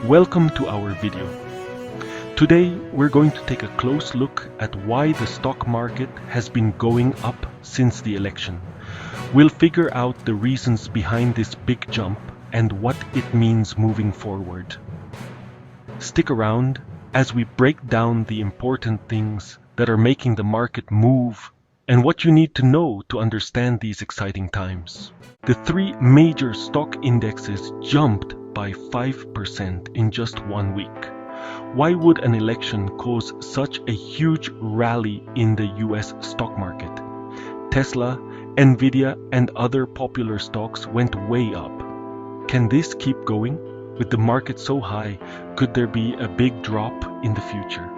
Welcome to our video. Today we're going to take a close look at why the stock market has been going up since the election. We'll figure out the reasons behind this big jump and what it means moving forward. Stick around as we break down the important things that are making the market move and what you need to know to understand these exciting times. The three major stock indexes jumped by 5% in just 1 week. Why would an election cause such a huge rally in the US stock market? Tesla, NVIDIA, and other popular stocks went way up. Can this keep going? With the market so high, could there be a big drop in the future?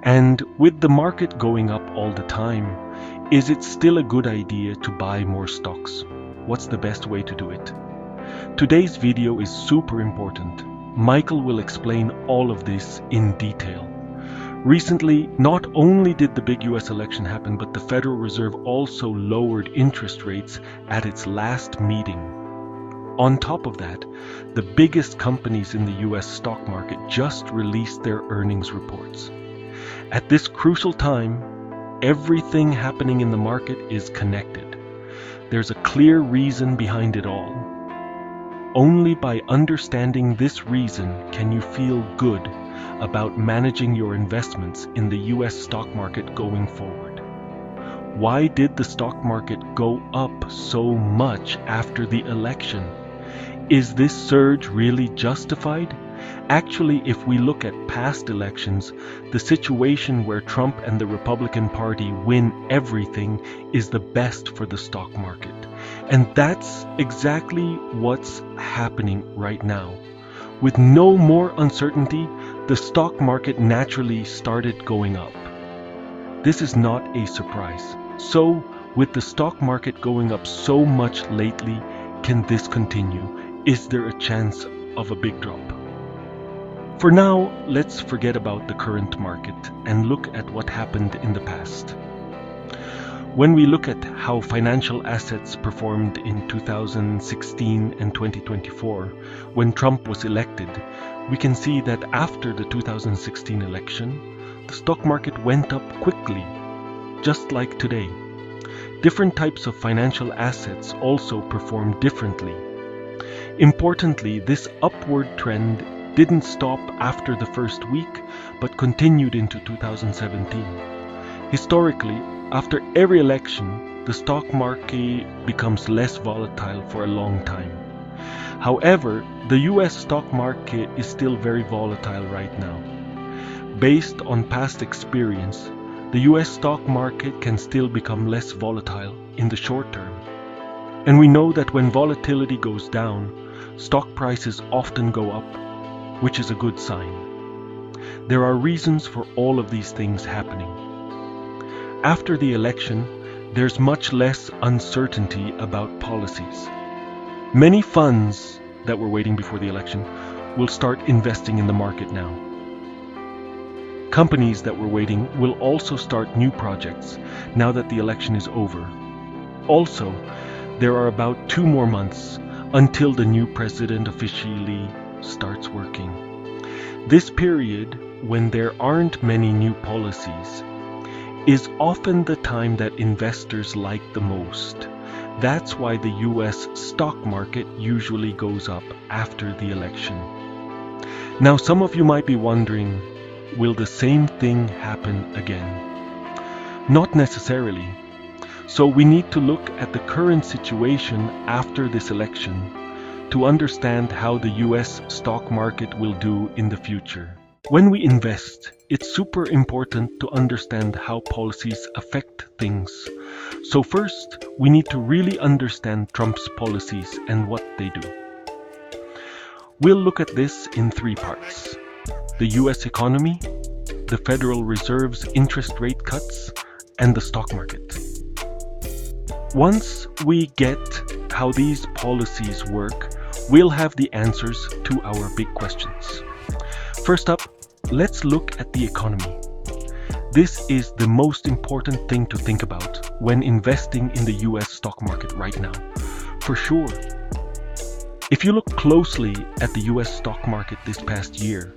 And with the market going up all the time, is it still a good idea to buy more stocks? What's the best way to do it? Today's video is super important. Michael will explain all of this in detail. Recently, not only did the big US election happen, but the Federal Reserve also lowered interest rates at its last meeting. On top of that, the biggest companies in the US stock market just released their earnings reports. At this crucial time, everything happening in the market is connected. There's a clear reason behind it all. Only by understanding this reason can you feel good about managing your investments in the US stock market going forward. Why did the stock market go up so much after the election? Is this surge really justified? Actually, if we look at past elections, the situation where Trump and the Republican Party win everything is the best for the stock market. And that's exactly what's happening right now. With no more uncertainty, the stock market naturally started going up. This is not a surprise. So, with the stock market going up so much lately, can this continue? Is there a chance of a big drop? For now, let's forget about the current market and look at what happened in the past. When we look at how financial assets performed in 2016 and 2024, when Trump was elected, we can see that after the 2016 election, the stock market went up quickly, just like today. Different types of financial assets also performed differently. Importantly, this upward trend didn't stop after the first week, but continued into 2017. Historically, after every election, the stock market becomes less volatile for a long time. However, the US stock market is still very volatile right now. Based on past experience, the US stock market can still become less volatile in the short term. And we know that when volatility goes down, stock prices often go up, which is a good sign. There are reasons for all of these things happening. After the election, there's much less uncertainty about policies. Many funds that were waiting before the election will start investing in the market now. Companies that were waiting will also start new projects now that the election is over. Also, there are about 2 more months until the new president officially starts working. This period, when there aren't many new policies, is often the time that investors like the most. That's why the US stock market usually goes up after the election. Now, some of you might be wondering, will the same thing happen again? Not necessarily. So we need to look at the current situation after this election to understand how the US stock market will do in the future. When we invest, it's super important to understand how policies affect things. So first, we need to really understand Trump's policies and what they do. We'll look at this in 3 parts: the US economy, the Federal Reserve's interest rate cuts, and the stock market. Once we get how these policies work, we'll have the answers to our big questions. First up, let's look at the economy. This is the most important thing to think about when investing in the US stock market right now. For sure. If you look closely at the US stock market this past year,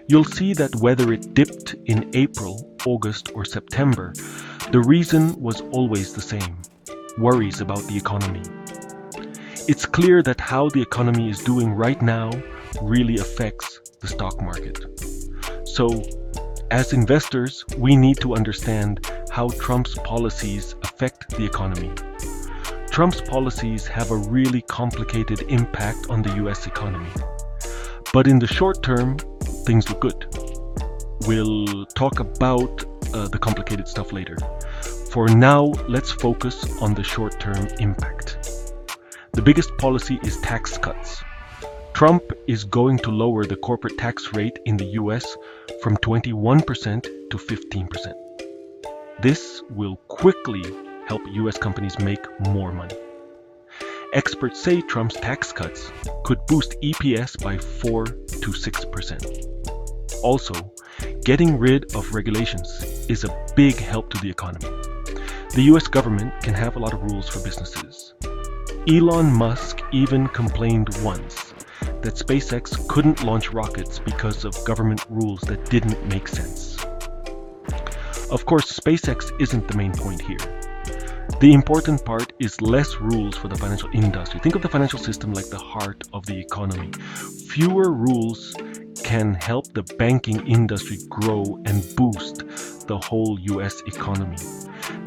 you'll see that whether it dipped in April, August, or September, the reason was always the same: worries about the economy. It's clear that how the economy is doing right now really affects the stock market. So, as investors, we need to understand how Trump's policies affect the economy. Trump's policies have a really complicated impact on the US economy. But in the short term, things look good. We'll talk about the complicated stuff later. For now, let's focus on the short-term impact. The biggest policy is tax cuts. Trump is going to lower the corporate tax rate in the US from 21% to 15%. This will quickly help US companies make more money. Experts say Trump's tax cuts could boost EPS by 4 to 6%. Also, getting rid of regulations is a big help to the economy. The US government can have a lot of rules for businesses. Elon Musk even complained once that SpaceX couldn't launch rockets because of government rules that didn't make sense. Of course, SpaceX isn't the main point here. The important part is less rules for the financial industry. Think of the financial system like the heart of the economy. Fewer rules can help the banking industry grow and boost the whole US economy.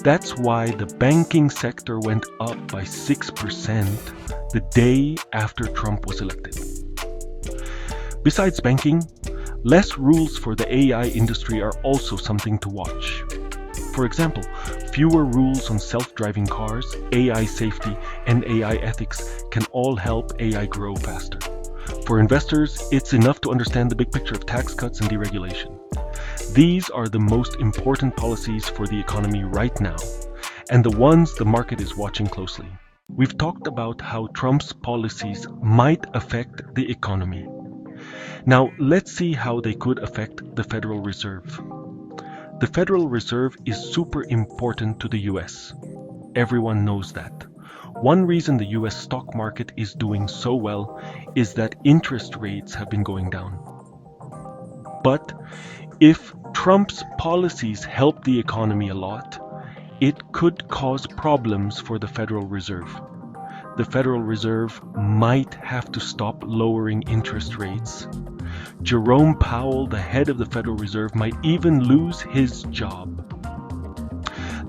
That's why the banking sector went up by 6% the day after Trump was elected. Besides banking, less rules for the AI industry are also something to watch. For example, fewer rules on self-driving cars, AI safety, and AI ethics can all help AI grow faster. For investors, it's enough to understand the big picture of tax cuts and deregulation. These are the most important policies for the economy right now, and the ones the market is watching closely. We've talked about how Trump's policies might affect the economy. Now, let's see how they could affect the Federal Reserve. The Federal Reserve is super important to the US. Everyone knows that. One reason the US stock market is doing so well is that interest rates have been going down. But if Trump's policies help the economy a lot, it could cause problems for the Federal Reserve. The Federal Reserve might have to stop lowering interest rates. Jerome Powell, the head of the Federal Reserve, might even lose his job.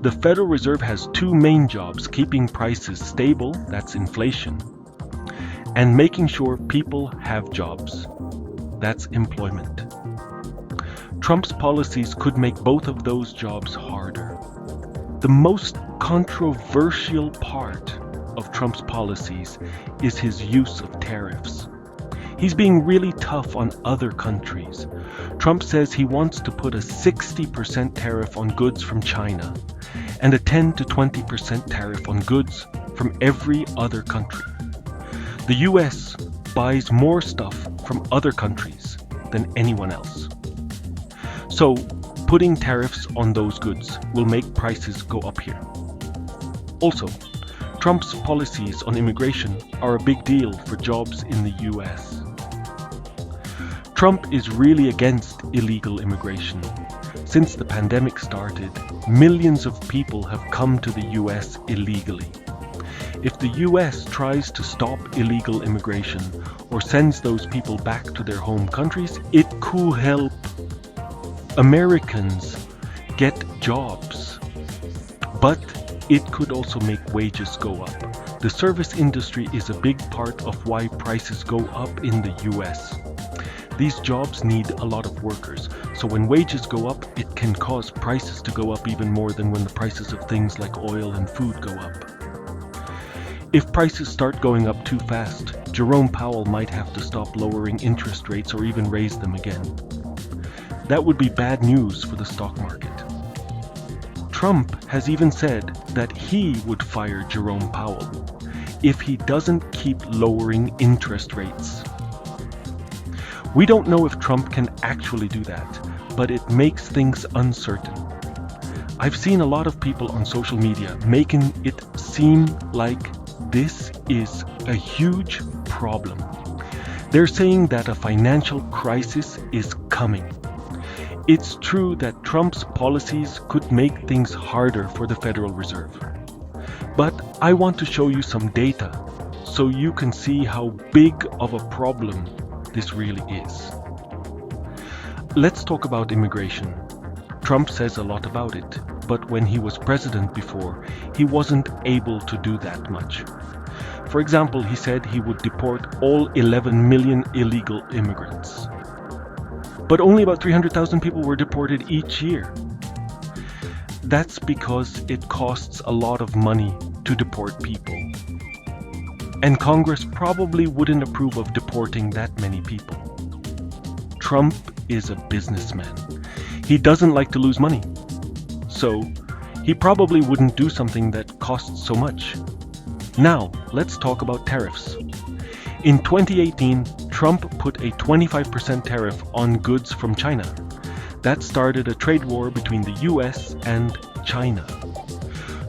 The Federal Reserve has two main jobs: keeping prices stable, that's inflation, and making sure people have jobs, that's employment. Trump's policies could make both of those jobs harder. The most controversial part of Trump's policies is his use of tariffs. He's being really tough on other countries. Trump says he wants to put a 60% tariff on goods from China and a 10 to 20% tariff on goods from every other country. The US buys more stuff from other countries than anyone else. So, putting tariffs on those goods will make prices go up here. Also, Trump's policies on immigration are a big deal for jobs in the US. Trump is really against illegal immigration. Since the pandemic started, millions of people have come to the US illegally. If the US tries to stop illegal immigration or sends those people back to their home countries, it could help Americans get jobs. But it could also make wages go up. The service industry is a big part of why prices go up in the US. These jobs need a lot of workers, so when wages go up, it can cause prices to go up even more than when the prices of things like oil and food go up. If prices start going up too fast, Jerome Powell might have to stop lowering interest rates or even raise them again. That would be bad news for the stock market. Trump has even said that he would fire Jerome Powell if he doesn't keep lowering interest rates. We don't know if Trump can actually do that, but it makes things uncertain. I've seen a lot of people on social media making it seem like this is a huge problem. They're saying that a financial crisis is coming. It's true that Trump's policies could make things harder for the Federal Reserve. But I want to show you some data so you can see how big of a problem this really is. Let's talk about immigration. Trump says a lot about it, but when he was president before, he wasn't able to do that much. For example, he said he would deport all 11 million illegal immigrants. But only about 300,000 people were deported each year. That's because it costs a lot of money to deport people. And Congress probably wouldn't approve of deporting that many people. Trump is a businessman. He doesn't like to lose money. So, he probably wouldn't do something that costs so much. Now, let's talk about tariffs. In 2018, Trump put a 25% tariff on goods from China. That started a trade war between the US and China.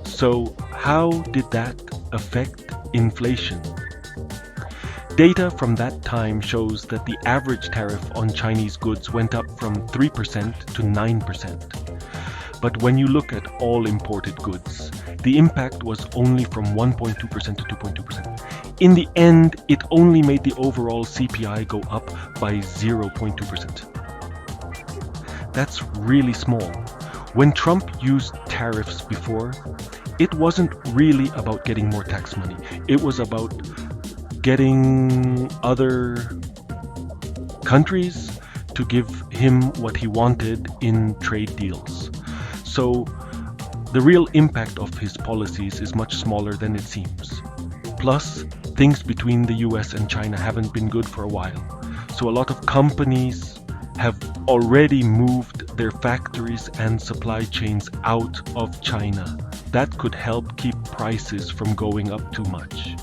So, how did that affect inflation? Data from that time shows that the average tariff on Chinese goods went up from 3% to 9%. But when you look at all imported goods, the impact was only from 1.2% to 2.2%. In the end, it only made the overall CPI go up by 0.2%. That's really small. When Trump used tariffs before, it wasn't really about getting more tax money. It was about getting other countries to give him what he wanted in trade deals. So the real impact of his policies is much smaller than it seems. Plus, things between the US and China haven't been good for a while. So a lot of companies have already moved their factories and supply chains out of China. That could help keep prices from going up too much.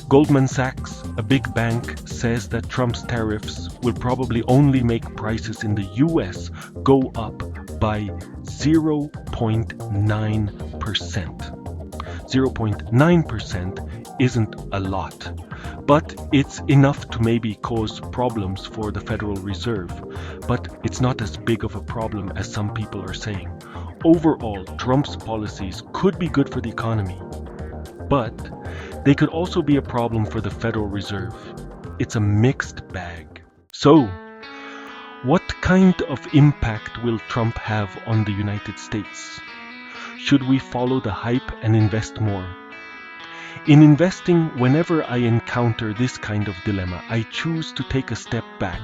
Goldman Sachs, a big bank, says that Trump's tariffs will probably only make prices in the US go up by 0.9%. 0.9% isn't a lot, but it's enough to maybe cause problems for the Federal Reserve. But it's not as big of a problem as some people are saying. Overall, Trump's policies could be good for the economy, but they could also be a problem for the Federal Reserve. It's a mixed bag. So, what kind of impact will Trump have on the United States? Should we follow the hype and invest more? In investing, whenever I encounter this kind of dilemma, I choose to take a step back,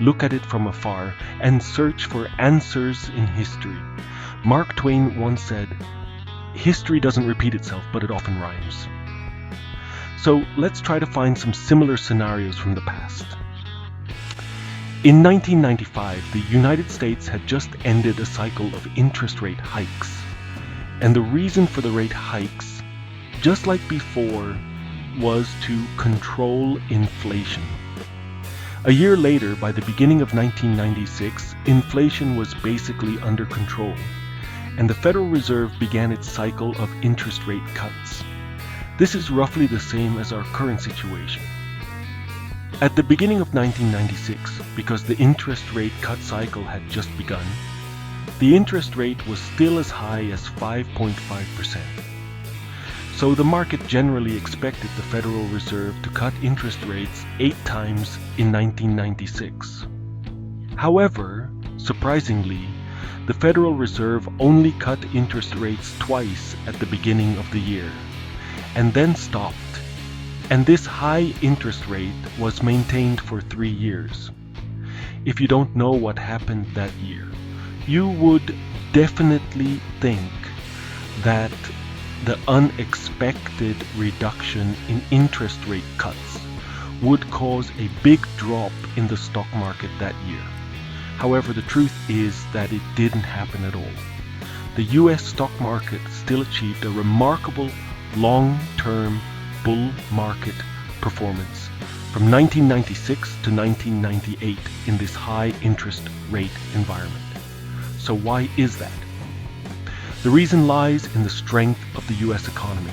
look at it from afar, and search for answers in history. Mark Twain once said, "History doesn't repeat itself, but it often rhymes." So let's try to find some similar scenarios from the past. In 1995, the United States had just ended a cycle of interest rate hikes. And the reason for the rate hikes, just like before, was to control inflation. A year later, by the beginning of 1996, inflation was basically under control, and the Federal Reserve began its cycle of interest rate cuts. This is roughly the same as our current situation. At the beginning of 1996, because the interest rate cut cycle had just begun, the interest rate was still as high as 5.5%. So the market generally expected the Federal Reserve to cut interest rates 8 times in 1996. However, surprisingly, the Federal Reserve only cut interest rates twice at the beginning of the year, and then stopped. And this high interest rate was maintained for 3 years. If you don't know what happened that year, you would definitely think that the unexpected reduction in interest rate cuts would cause a big drop in the stock market that year. However, the truth is that it didn't happen at all. The US stock market still achieved a remarkable long-term bull market performance from 1996 to 1998 in this high interest rate environment. So why is that? The reason lies in the strength of the US economy.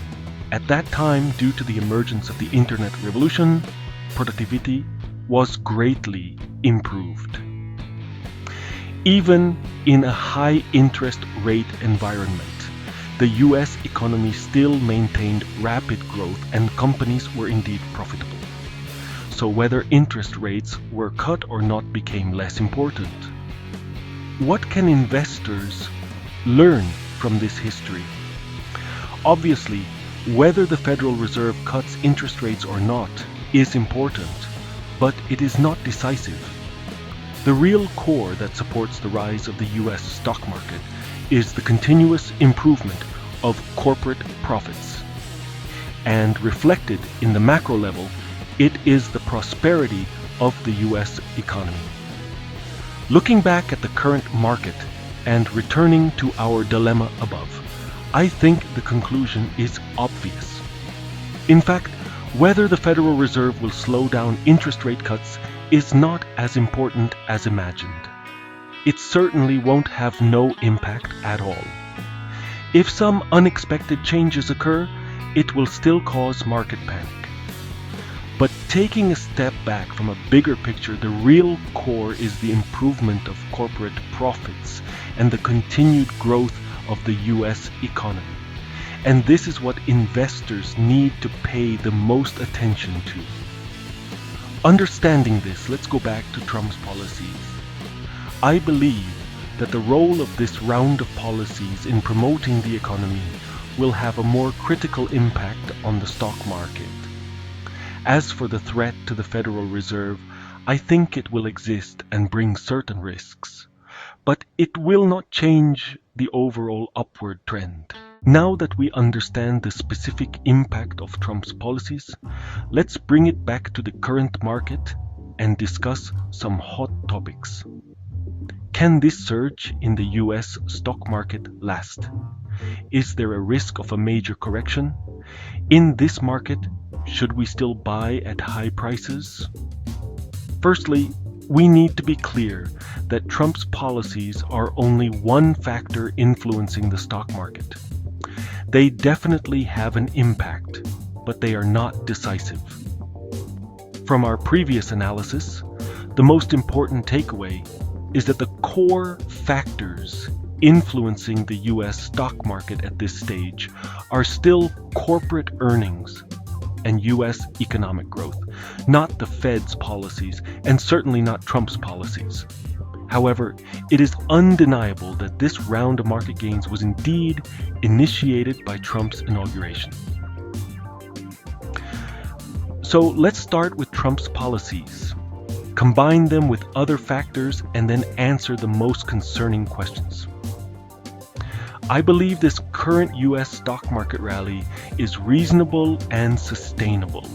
At that time, due to the emergence of the internet revolution, productivity was greatly improved. Even in a high interest rate environment, the US economy still maintained rapid growth and companies were indeed profitable. So whether interest rates were cut or not became less important. What can investors learn from this history? Obviously, whether the Federal Reserve cuts interest rates or not is important, but it is not decisive. The real core that supports the rise of the US stock market is the continuous improvement of corporate profits. And reflected in the macro level, it is the prosperity of the US economy. Looking back at the current market and returning to our dilemma above, I think the conclusion is obvious. In fact, whether the Federal Reserve will slow down interest rate cuts is not as important as imagined. It certainly won't have no impact at all. If some unexpected changes occur, it will still cause market panic. But taking a step back from a bigger picture, the real core is the improvement of corporate profits and the continued growth of the US economy. And this is what investors need to pay the most attention to. Understanding this, let's go back to Trump's policies. I believe that the role of this round of policies in promoting the economy will have a more critical impact on the stock market. As for the threat to the Federal Reserve, I think it will exist and bring certain risks, but it will not change the overall upward trend. Now that we understand the specific impact of Trump's policies, let's bring it back to the current market and discuss some hot topics. Can this surge in the US stock market last? Is there a risk of a major correction? In this market, should we still buy at high prices? Firstly, we need to be clear that Trump's policies are only one factor influencing the stock market. They definitely have an impact, but they are not decisive. From our previous analysis, the most important takeaway is that the core factors influencing the US stock market at this stage are still corporate earnings and US economic growth, not the Fed's policies and certainly not Trump's policies. However, it is undeniable that this round of market gains was indeed initiated by Trump's inauguration. So let's start with Trump's policies, combine them with other factors, and then answer the most concerning questions. I believe this current US stock market rally is reasonable and sustainable.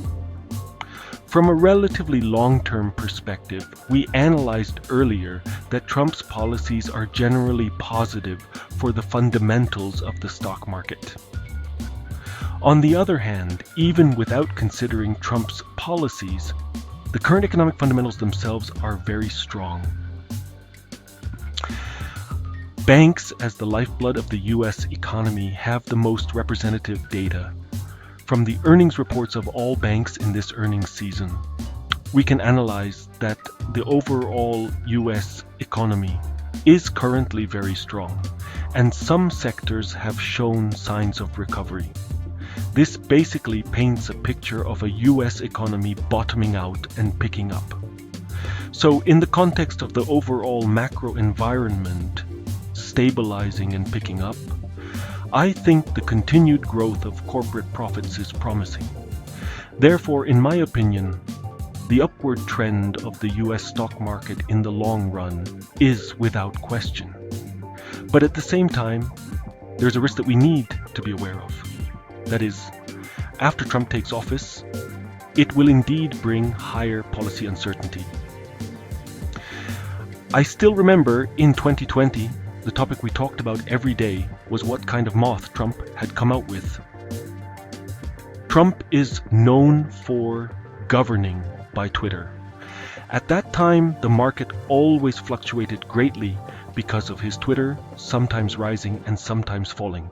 From a relatively long-term perspective, we analyzed earlier that Trump's policies are generally positive for the fundamentals of the stock market. On the other hand, even without considering Trump's policies, the current economic fundamentals themselves are very strong. Banks, as the lifeblood of the US economy, have the most representative data. From the earnings reports of all banks in this earnings season, we can analyze that the overall US economy is currently very strong, and some sectors have shown signs of recovery. This basically paints a picture of a US economy bottoming out and picking up. So in the context of the overall macro environment stabilizing and picking up, I think the continued growth of corporate profits is promising. Therefore, in my opinion, the upward trend of the US stock market in the long run is without question. But at the same time, there's a risk that we need to be aware of. That is, after Trump takes office, it will indeed bring higher policy uncertainty. I still remember in 2020, the topic we talked about every day was what kind of moth Trump had come out with. Trump is known for governing by Twitter. At that time, the market always fluctuated greatly because of his Twitter, sometimes rising and sometimes falling.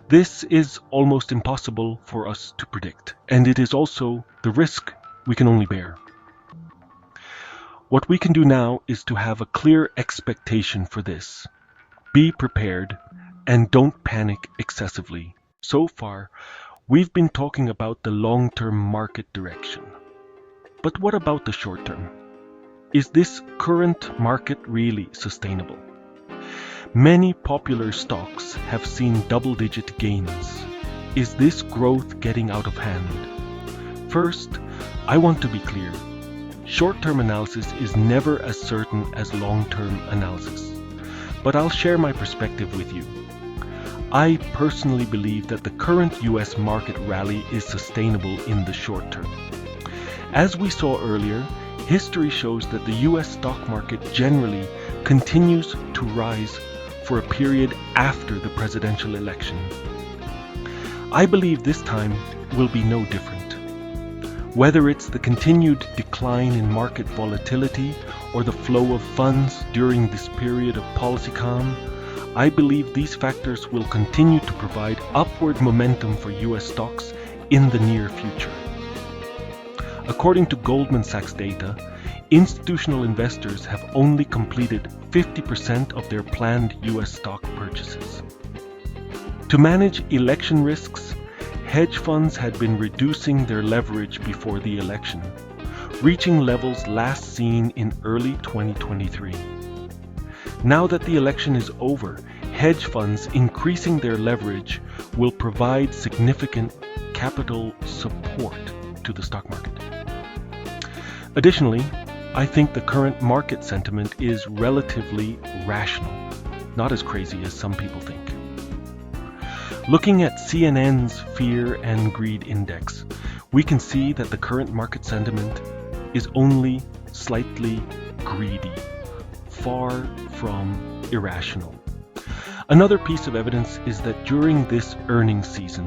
This is almost impossible for us to predict, and it is also the risk we can only bear. What we can do now is to have a clear expectation for this. Be prepared and don't panic excessively. So far, we've been talking about the long-term market direction. But what about the short term? Is this current market really sustainable? Many popular stocks have seen double-digit gains. Is this growth getting out of hand? First, I want to be clear. Short-term analysis is never as certain as long-term analysis. But I'll share my perspective with you. I personally believe that the current US market rally is sustainable in the short term. As we saw earlier, history shows that the US stock market generally continues to rise for a period after the presidential election. I believe this time will be no different. Whether it's the continued decline in market volatility or the flow of funds during this period of policy calm, I believe these factors will continue to provide upward momentum for US stocks in the near future. According to Goldman Sachs data, institutional investors have only completed 50% of their planned US stock purchases. To manage election risks, hedge funds had been reducing their leverage before the election, reaching levels last seen in early 2023. Now that the election is over, hedge funds increasing their leverage will provide significant capital support to the stock market. Additionally, I think the current market sentiment is relatively rational, not as crazy as some people think. Looking at CNN's Fear and Greed Index, we can see that the current market sentiment is only slightly greedy, far from irrational. Another piece of evidence is that during this earnings season,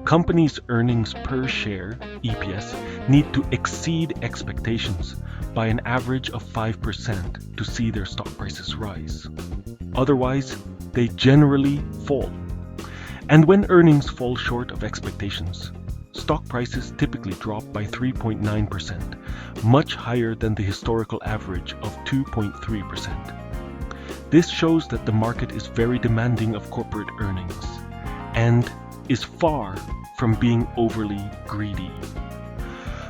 companies' earnings per share, EPS, need to exceed expectations by an average of 5% to see their stock prices rise. Otherwise, they generally fall. And when earnings fall short of expectations, stock prices typically drop by 3.9%, much higher than the historical average of 2.3%. This shows that the market is very demanding of corporate earnings and is far from being overly greedy.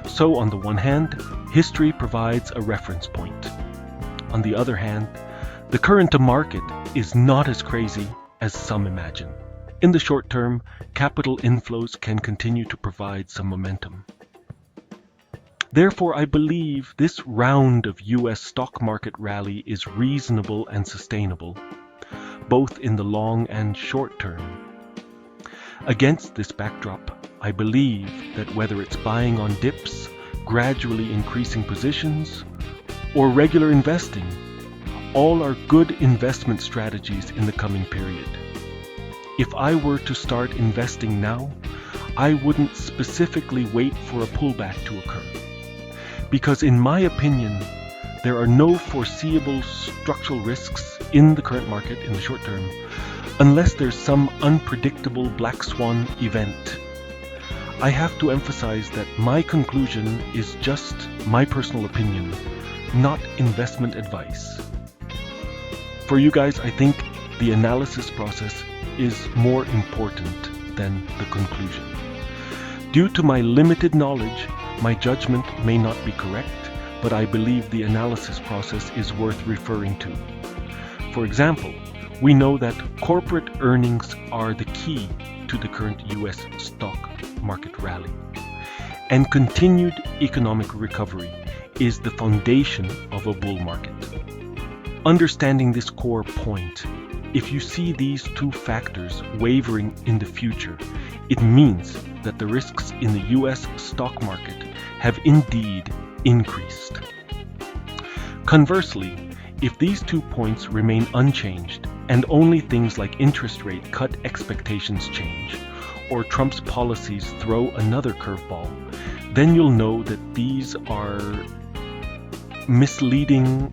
So on the one hand, history provides a reference point. On the other hand, the current market is not as crazy as some imagine. In the short term, capital inflows can continue to provide some momentum. Therefore, I believe this round of US stock market rally is reasonable and sustainable, both in the long and short term. Against this backdrop, I believe that whether it's buying on dips, gradually increasing positions, or regular investing, all are good investment strategies in the coming period. If I were to start investing now, I wouldn't specifically wait for a pullback to occur. Because in my opinion, there are no foreseeable structural risks in the current market in the short term, unless there's some unpredictable black swan event. I have to emphasize that my conclusion is just my personal opinion, not investment advice. For you guys, I think the analysis process is more important than the conclusion. Due to my limited knowledge, my judgment may not be correct, but I believe the analysis process is worth referring to. For example, we know that corporate earnings are the key to the current US stock market rally, and continued economic recovery is the foundation of a bull market. Understanding this core point, if you see these two factors wavering in the future, it means that the risks in the US stock market have indeed increased. Conversely, if these 2 points remain unchanged and only things like interest rate cut expectations change, or Trump's policies throw another curveball, then you'll know that these are misleading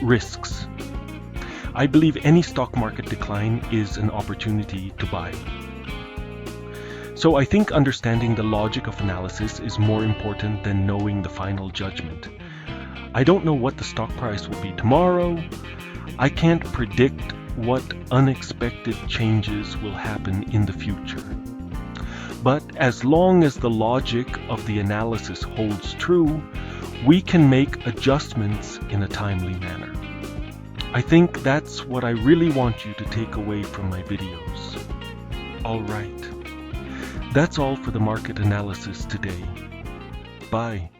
risks. I believe any stock market decline is an opportunity to buy. So I think understanding the logic of analysis is more important than knowing the final judgment. I don't know what the stock price will be tomorrow. I can't predict what unexpected changes will happen in the future. But as long as the logic of the analysis holds true, we can make adjustments in a timely manner. I think that's what I really want you to take away from my videos. All right. That's all for the market analysis today. Bye.